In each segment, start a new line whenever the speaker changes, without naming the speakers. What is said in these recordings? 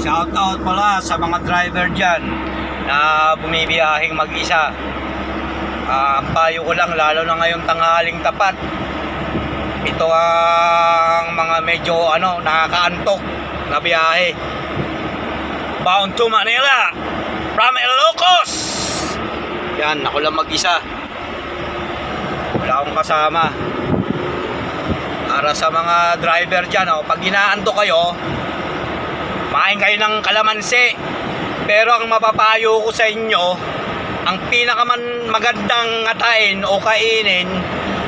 Shout out pala sa mga driver dyan na bumibiyahing mag-isa. Ang payo ko lang, lalo na ngayong tanghaling tapat, ito ang mga medyo nakakaantok na biyahe. Bound to Manila from Ilocos. Yan, ako lang mag-isa, wala akong kasama. Para sa mga driver dyan, pag inaantok kayo, kumain kayo ng kalamansi. Pero ang mapapayo ko sa inyo, ang pinakamagandang ngatain o kainin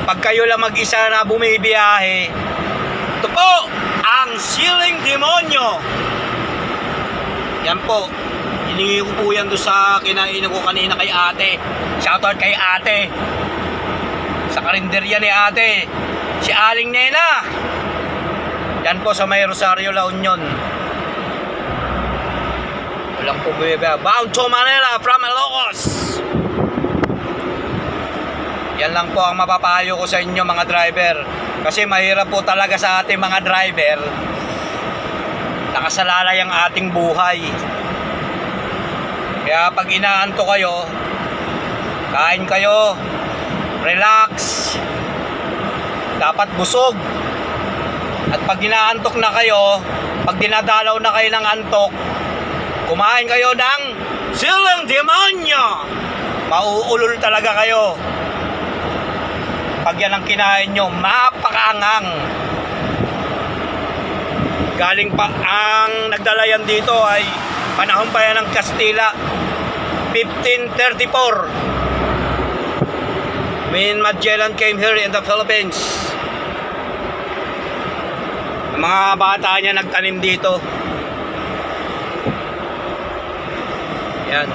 pag kayo lang mag-isa na bumibiyahe, ito po ang siling demonyo. Yan po, hiningi ko po yan doon sa kinainan ko kanina kay ate. Shoutout kay ate, sa karinderya ni ate, si Aling Nena. Yan po sa may Rosario, La Union. Walang po bumibaya. Bound to Manila from Ilocos. Yan lang po ang mapapayo ko sa inyo mga driver. Kasi mahirap po talaga sa ating mga driver. Nakasalalay ang ating buhay. Kaya pag inaanto kayo, kain kayo, relax, dapat busog. At pag inaantok na kayo, pag dinadalaw na kayo ng antok, kumain kayo ng siling demonyo. Mauulol talaga kayo. Pag yan ang kinain nyo, mapakaangang. Galing pa, ang nagdala yan dito ay panahon pa yan ng Kastila, 1534, when Magellan came here in the Philippines. Ang mga bata niya nagtanim dito. Yan.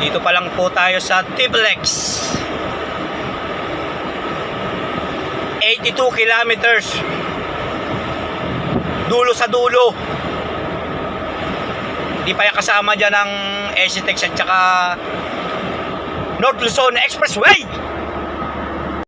Dito pa lang po tayo sa Tiblex. 82 kilometers. Dulo sa dulo. Hindi pa yung kasama dyan ng SCTEX at saka North Luzon Expressway.